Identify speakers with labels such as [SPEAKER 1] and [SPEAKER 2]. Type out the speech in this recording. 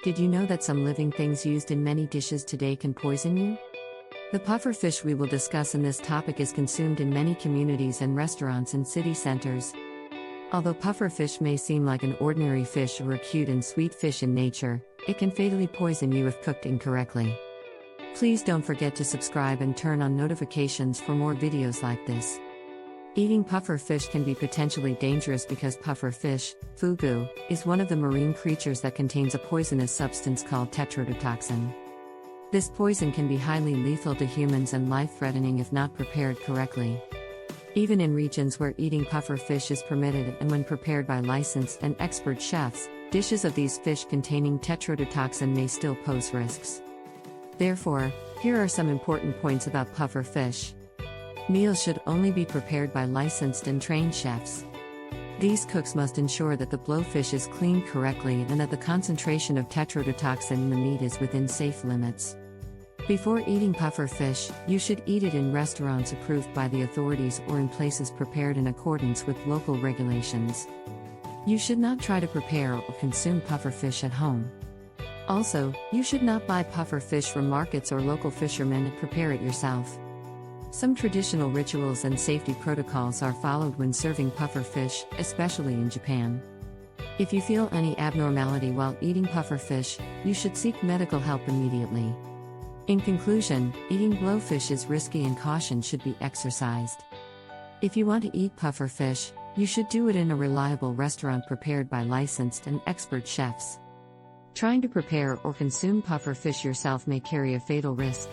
[SPEAKER 1] Did you know that some living things used in many dishes today can poison you? The puffer fish we will discuss in this topic is consumed in many communities and restaurants in city centers. Although puffer fish may seem like an ordinary fish or a cute and sweet fish in nature, it can fatally poison you if cooked incorrectly. Please don't forget to subscribe and turn on notifications for more videos like this. Eating puffer fish can be potentially dangerous because puffer fish, Fugu, is one of the marine creatures that contains a poisonous substance called Tetrodotoxin. This poison can be highly lethal to humans and life-threatening if not prepared correctly. Even in regions where eating puffer fish is permitted and when prepared by licensed and expert chefs, dishes of these fish containing tetrodotoxin may still pose risks. Therefore, here are some important points about puffer fish. Meals should only be prepared by licensed and trained chefs. These cooks must ensure that the blowfish is cleaned correctly and that the concentration of tetrodotoxin in the meat is within safe limits. Before eating puffer fish, you should eat it in restaurants approved by the authorities or in places prepared in accordance with local regulations. You should not try to prepare or consume puffer fish at home. Also, you should not buy puffer fish from markets or local fishermen and prepare it yourself. Some traditional rituals and safety protocols are followed when serving puffer fish, especially in Japan. If you feel any abnormality while eating puffer fish, you should seek medical help immediately. In conclusion, eating blowfish is risky and caution should be exercised. If you want to eat puffer fish, you should do it in a reliable restaurant prepared by licensed and expert chefs. Trying to prepare or consume puffer fish yourself may carry a fatal risk.